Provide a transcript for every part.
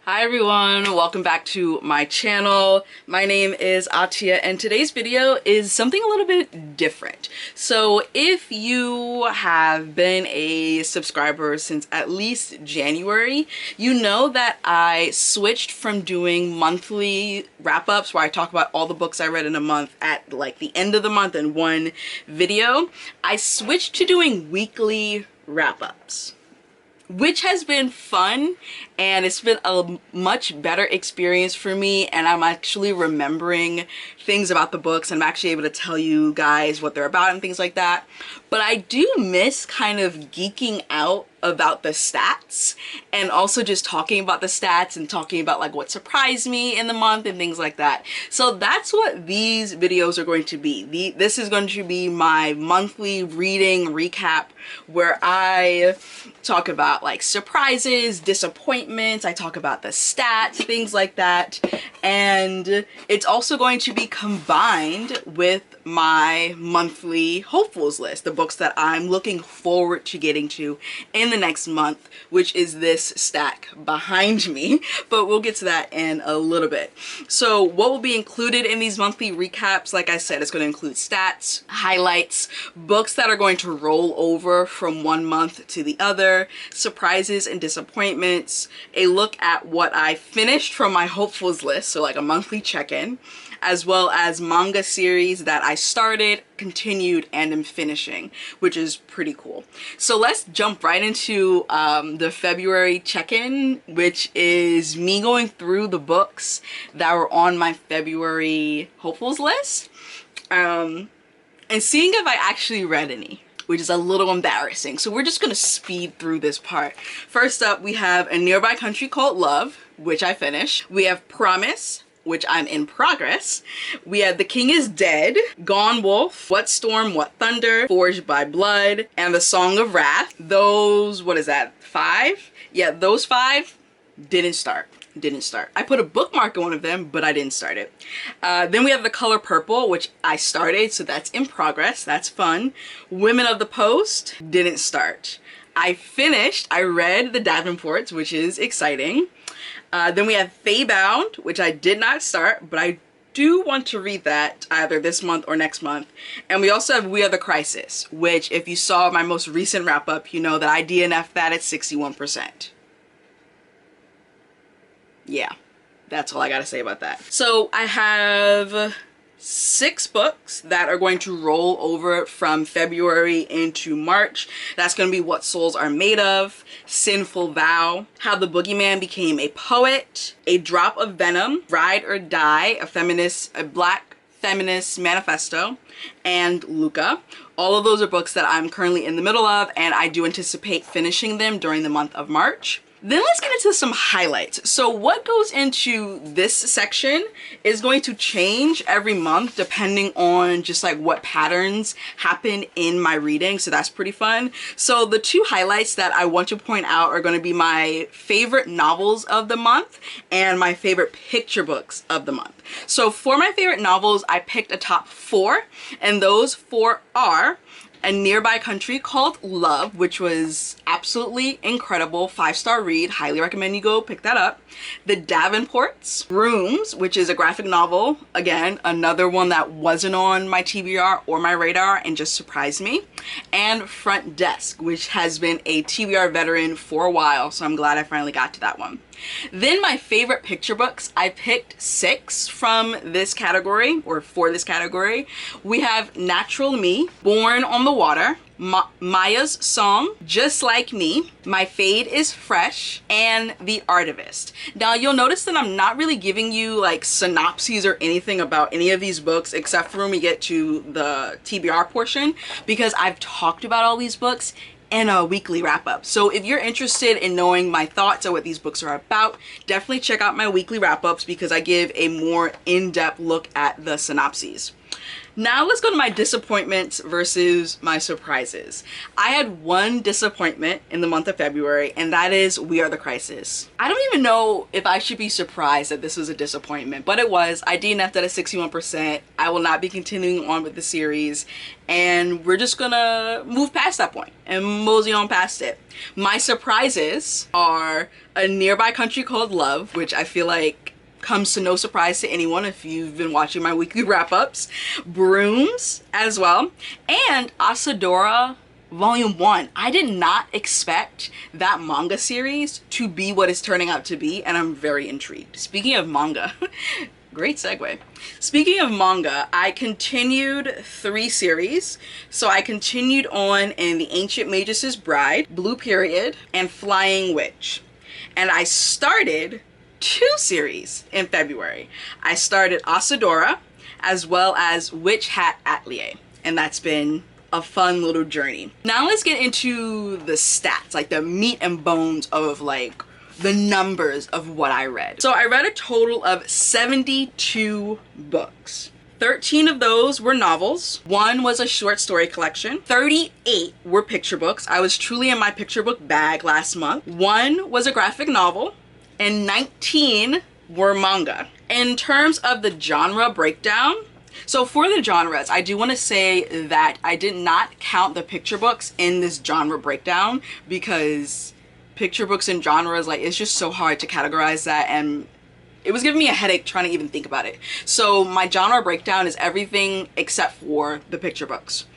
Hi everyone, welcome back to my channel. My name is Atia and today's video is something a little bit different. So if you have been a subscriber since at least January, you know that I switched from doing monthly wrap-ups where I talk about all the books I read in a month at like the end of the month in one video. I switched to doing weekly wrap-ups, which has been fun and it's been a much better experience for me, and I'm actually remembering things about the books and I'm actually able to tell you guys what they're about and things like that. But I do miss kind of geeking out about the stats and also just talking about the stats and talking about like what surprised me in the month and things like that. So that's what these videos are going to be. This is going to be my monthly reading recap where I talk about like surprises, disappointments, I talk about the stats, things like that. And it's also going to be combined with my monthly hopefuls list, the books that I'm looking forward to getting to in the next month, which is this stack behind me, but we'll get to that in a little bit. So what will be included in these monthly recaps, like I said, it's going to include stats, highlights, books that are going to roll over from one month to the other, surprises and disappointments, a look at what I finished from my hopefuls list, so like a monthly check-in, as well as manga series that I started, continued, and am finishing, which is pretty cool. So let's jump right into the February check-in, which is me going through the books that were on my February hopefuls list and seeing if I actually read any, which is a little embarrassing. So we're just gonna speed through this part. First up, we have A Nearby Country Called Love, which I finished. We have Promise, which I'm in progress. We have The King is Dead, Gone Wolf, What Storm, What Thunder, Forged by Blood, and The Song of Wrath. Those, what is that, 5? Yeah, those 5 didn't start. I put a bookmark on one of them, but I didn't start it. Then we have The Color Purple, which I started, so that's in progress. That's fun. Women of the Post, didn't start. I read The Davenports, which is exciting. Then we have Feybound, which I did not start, but I do want to read that either this month or next month. And we also have We Are the Crisis, which if you saw my most recent wrap up, you know that I DNF'd that at 61%. Yeah, that's all I gotta say about that. So I have 6 books that are going to roll over from February into March. That's going to be What Souls Are Made Of, Sinful Vow, How the Boogeyman Became a Poet, A Drop of Venom, Ride or Die, a Black feminist manifesto, and Luca. All of those are books that I'm currently in the middle of, and I do anticipate finishing them during the month of March. Then let's get into some highlights. So what goes into this section is going to change every month depending on just like what patterns happen in my reading. So that's pretty fun. So the 2 highlights that I want to point out are going to be my favorite novels of the month and my favorite picture books of the month. So for my favorite novels, I picked a top 4, and those 4 are A Nearby Country Called Love, which was absolutely incredible, 5-star read, highly recommend you go pick that up. The Davenports, Rooms, which is a graphic novel, again another one that wasn't on my TBR or my radar and just surprised me. And Front Desk, which has been a TBR veteran for a while, so I'm glad I finally got to that one. Then my favorite picture books, I picked 6 from this category, or for this category. We have Natural Me, Born on the Water, Maya's Song, Just Like Me, My Fade is Fresh, and The Artivist. Now you'll notice that I'm not really giving you like synopses or anything about any of these books except for when we get to the TBR portion, because I've talked about all these books in a weekly wrap-up. So if you're interested in knowing my thoughts on what these books are about, definitely check out my weekly wrap-ups because I give a more in-depth look at the synopses. Now let's go to my disappointments versus my surprises. I had one disappointment in the month of February, and that is We Are the Crisis. I don't even know if I should be surprised that this was a disappointment, but it was. I DNF'd at a 61%. I will not be continuing on with the series, and we're just gonna move past that point and mosey on past it. My surprises are A Nearby Country Called Love, which I feel like comes to no surprise to anyone if you've been watching my weekly wrap-ups. Brooms as well, and Asadora Volume 1. I did not expect that manga series to be what it's turning out to be, and I'm very intrigued. Speaking of manga, great segue. Speaking of manga, I continued 3 series. So I continued on in The Ancient Magus' Bride, Blue Period, and Flying Witch. And I started 2 series in February. I started Asadora as well as Witch Hat Atelier, and that's been a fun little journey. Now let's get into the stats, like the meat and bones of like the numbers of what I read. So I read a total of 72 books. 13 of those were novels, 1 was a short story collection, 38 were picture books. I was truly in my picture book bag last month. 1 was a graphic novel, and 19 were manga. In terms of the genre breakdown, so for the genres, I do want to say that I did not count the picture books in this genre breakdown because picture books and genres, like, it's just so hard to categorize that, and it was giving me a headache trying to even think about it. So my genre breakdown is everything except for the picture books.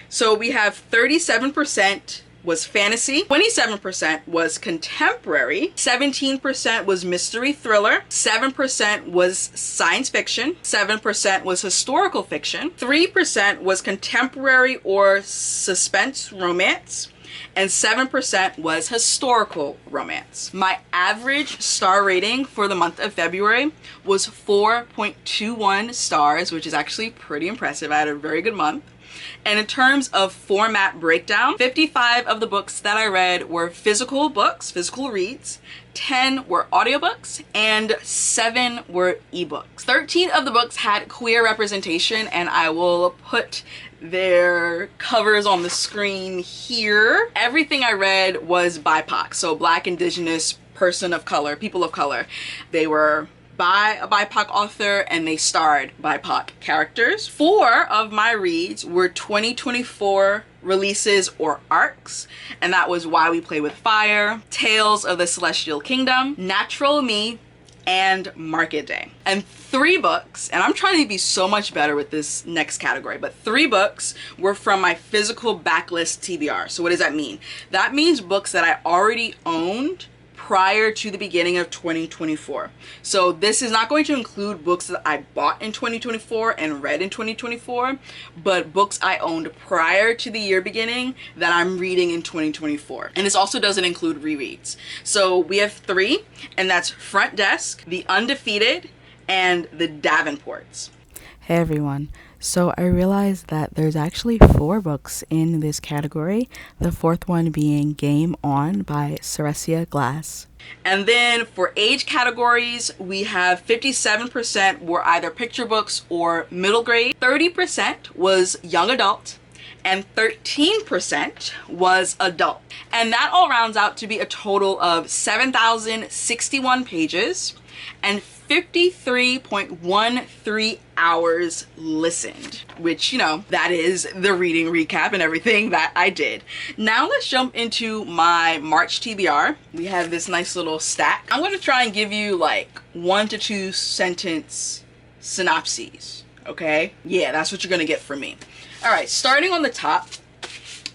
So we have 37% was fantasy, 27% was contemporary, 17% was mystery thriller, 7% was science fiction, 7% was historical fiction, 3% was contemporary or suspense romance, and 7% was historical romance. My average star rating for the month of February was 4.21 stars, which is actually pretty impressive. I had a very good month. And in terms of format breakdown, 55 of the books that I read were physical books, physical reads, 10 were audiobooks, and 7 were ebooks. 13 of the books had queer representation, and I will put their covers on the screen here. Everything I read was BIPOC, so Black, Indigenous, person of color, people of color. They were by a BIPOC author, and they starred BIPOC characters. 4 of my reads were 2024 releases or arcs, and that was Why We Play with Fire, Tales of the Celestial Kingdom, Natural Me, and Market Day. And 3 books, and I'm trying to be so much better with this next category, but 3 books were from my physical backlist TBR. So what does that mean? That means books that I already owned prior to the beginning of 2024. So this is not going to include books that I bought in 2024 and read in 2024, but books I owned prior to the year beginning that I'm reading in 2024. And this also doesn't include rereads. So we have 3, and that's Front Desk, The Undefeated, and The Davenports. Hey everyone, so I realized that there's actually 4 books in this category, the 4th one being Game On by Ceresia Glass. And then for age categories, we have 57% were either picture books or middle grade, 30% was young adult, and 13% was adult. And that all rounds out to be a total of 7,061 pages and 53.13 hours listened, which, you know, that is the reading recap and everything that I did. Now let's jump into my March TBR. We have this nice little stack. I'm going to try and give you like 1 to 2 sentence synopses, okay? Yeah, that's what you're going to get from me. All right, starting on the top,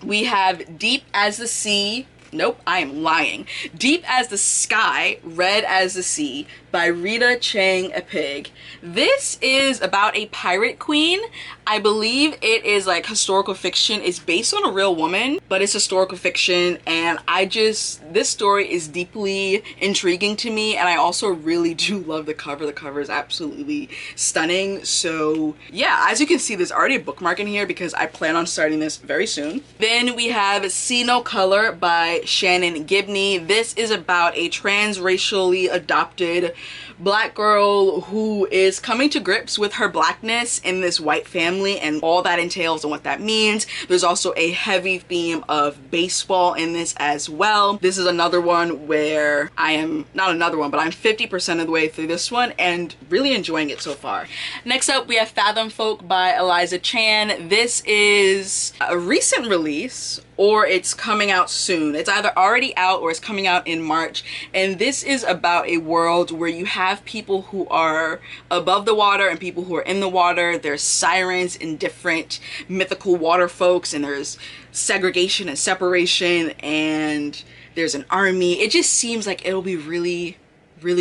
we have Deep as the Sea. Nope, I am lying. Deep as the Sky, Red as the Sea by Rita Chang Epig. This is about a pirate queen. I believe it is like historical fiction. It's based on a real woman, but it's historical fiction, and this story is deeply intriguing to me, and I also really do love the cover. The cover is absolutely stunning. So yeah, as you can see, there's already a bookmark in here because I plan on starting this very soon. Then we have See No Color by Shannon Gibney. This is about a transracially adopted black girl who is coming to grips with her blackness in this white family and all that entails and what that means. There's also a heavy theme of baseball in this as well. This is another one where I'm 50% of the way through this one and really enjoying it so far. Next up, we have Fathom Folk by Eliza Chan. This is a recent release, or it's coming out soon. It's either already out or it's coming out in March. And this is about a world where you have people who are above the water and people who are in the water. There's sirens and different mythical water folks, and there's segregation and separation, and there's an army. It just seems like it'll be really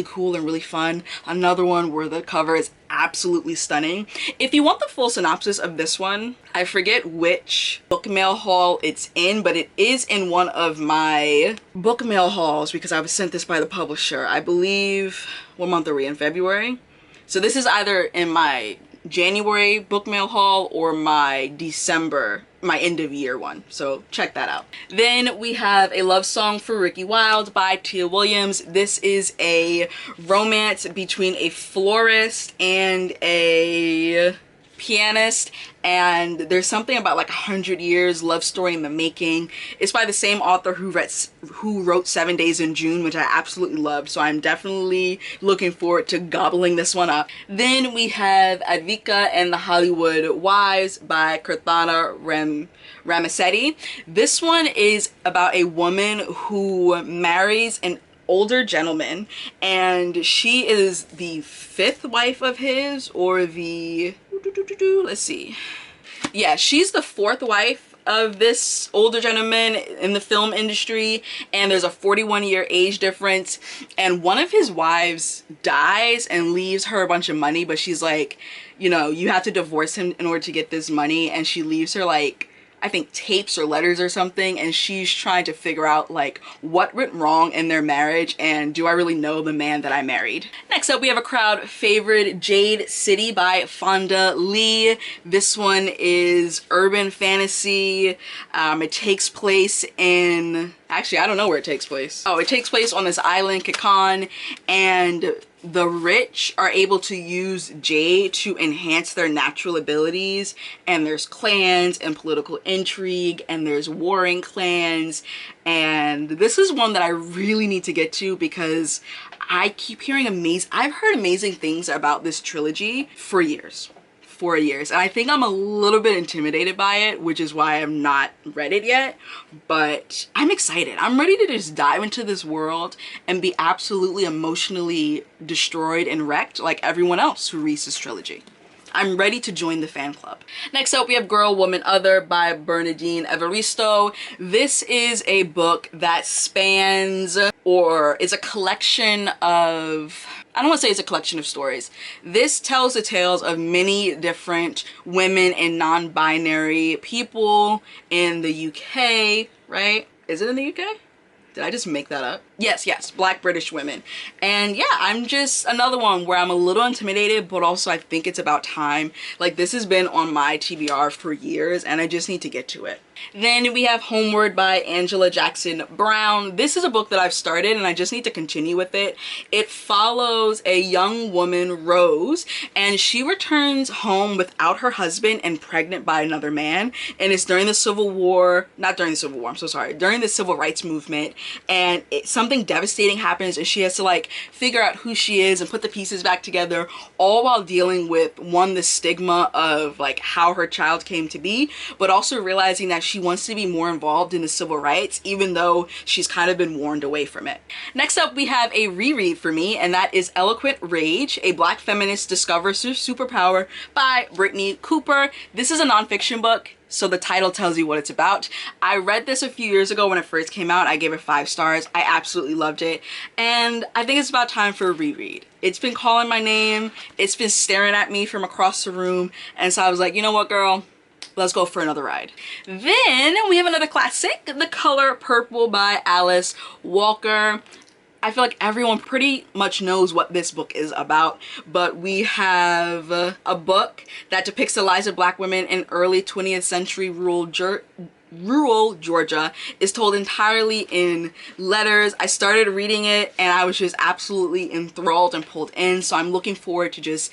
cool and really fun. Another one where the cover is absolutely stunning. If you want the full synopsis of this one, I forget which book mail haul it's in, but it is in one of my book mail hauls because I was sent this by the publisher. I believe, what month are we in? February? So this is either in my January book mail haul or my December, my end of year one, so check that out. Then we have A Love Song for Ricky Wilde by Tia Williams. This is a romance between a florist and a pianist, and there's something about like 100 years love story in the making. It's by the same author who wrote 7 Days in June, which I absolutely loved, so I'm definitely looking forward to gobbling this one up. Then we have Advika and the Hollywood Wives by Kirthana Ramisetti. This one is about a woman who marries an older gentleman, and she is the 5th wife of his, or the, let's see, yeah, she's the 4th wife of this older gentleman in the film industry, and there's a 41-year age difference, and one of his wives dies and leaves her a bunch of money, but she's like, you know, you have to divorce him in order to get this money, and she leaves her like, I think, tapes or letters or something, and she's trying to figure out like what went wrong in their marriage and do I really know the man that I married. Next up, we have a crowd favorite, Jade City by Fonda Lee. This one is urban fantasy. It takes place in, actually I don't know where it takes place. Oh, it takes place on this island, Kikan, and the rich are able to use jade to enhance their natural abilities, and there's clans and political intrigue, and there's warring clans, and this is one that I really need to get to because I keep hearing I've heard amazing things about this trilogy for years. And I think I'm a little bit intimidated by it, which is why I've not read it yet, but I'm excited. I'm ready to just dive into this world and be absolutely emotionally destroyed and wrecked like everyone else who reads this trilogy. I'm ready to join the fan club. Next up, we have Girl, Woman, Other by Bernardine Evaristo. This is a book that spans, or is a collection of, I don't want to say it's a collection of stories. This tells the tales of many different women and non-binary people in the UK, right? Is it in the UK? Did I just make that up? Yes, Black British women. And yeah, I'm just another one where I'm a little intimidated, but also I think it's about time. Like, this has been on my TBR for years and I just need to get to it. Then we have Homeward by Angela Jackson Brown. This is a book that I've started and I just need to continue with it. It follows a young woman, Rose, and she returns home without her husband and pregnant by another man. And it's during the Civil War, not during the Civil War, I'm so sorry, during the Civil Rights Movement. And something devastating happens and she has to like figure out who she is and put the pieces back together, all while dealing with, one, the stigma of like how her child came to be, but also realizing that she wants to be more involved in the civil rights, even though she's kind of been warned away from it. Next up, we have a reread for me, and that is Eloquent Rage, a Black feminist discovers her superpower by Brittany Cooper. This is a nonfiction book, so the title tells you what it's about. I read this a few years ago when it first came out. I gave it 5 stars. I absolutely loved it. And I think it's about time for a reread. It's been calling my name. It's been staring at me from across the room. And so I was like, you know what, girl? Let's go for another ride. Then we have another classic, The Color Purple by Alice Walker. I feel like everyone pretty much knows what this book is about, but we have a book that depicts the lives of Black women in early 20th century rural rural Georgia is told entirely in letters. I started reading it and I was just absolutely enthralled and pulled in, so I'm looking forward to just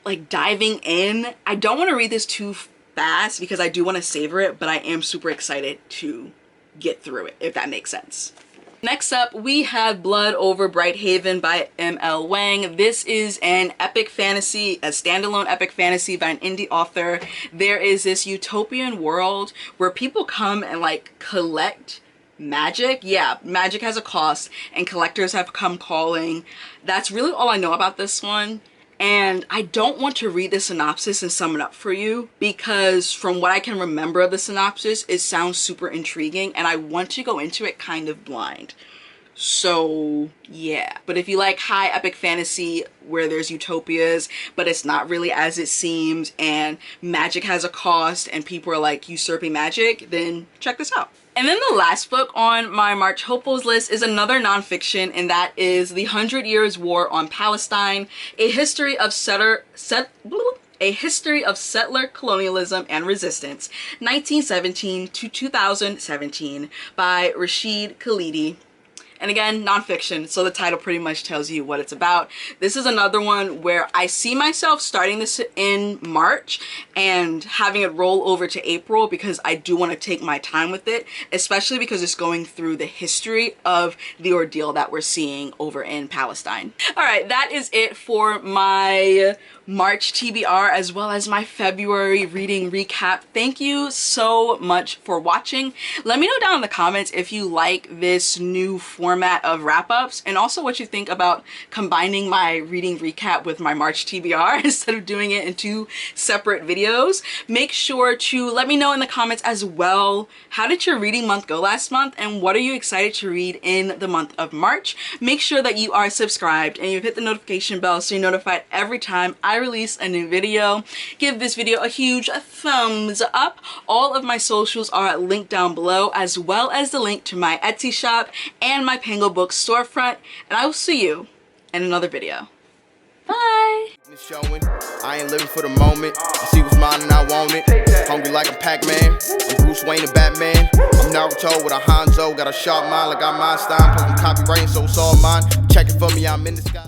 like diving in. I don't want to read this too fast because I do want to savor it, but I am super excited to get through it, if that makes sense. Next up, we have Blood Over Bright Haven by M.L. Wang. This is an epic fantasy, a standalone epic fantasy by an indie author. There is this utopian world where people come and like collect magic. Yeah, magic has a cost and collectors have come calling. That's really all I know about this one. And I don't want to read the synopsis and sum it up for you because from what I can remember of the synopsis, it sounds super intriguing and I want to go into it kind of blind. So yeah, but if you like high epic fantasy where there's utopias but it's not really as it seems and magic has a cost and people are like usurping magic, then check this out. And then the last book on my March hopefuls list is another nonfiction, and that is The 100 Years' War on Palestine, a history of settler colonialism and resistance, 1917 to 2017 by Rashid Khalidi. And again, nonfiction, so the title pretty much tells you what it's about. This is another one where I see myself starting this in March and having it roll over to April because I do want to take my time with it, especially because it's going through the history of the ordeal that we're seeing over in Palestine. Alright, that is it for my March TBR as well as my February reading recap. Thank you so much for watching. Let me know down in the comments if you like this new format of wrap-ups and also what you think about combining my reading recap with my March TBR instead of doing it in two separate videos. Make sure to let me know in the comments as well, how did your reading month go last month and what are you excited to read in the month of March? Make sure that you are subscribed and you've hit the notification bell so you're notified every time I release a new video. Give this video a huge thumbs up. All of my socials are linked down below, as well as the link to my Etsy shop and my Pango Books storefront, and I will see you in another video. Bye! I ain't living for the moment. I see what's mine and I want it. Hungry like a Pac-Man. I'm Bruce Wayne and Batman. I'm Naruto with a Hanzo. Got a sharp mind like I'm Einstein. Plus I'm copywriting, so it's all mine. Check it for me, I'm in the sky.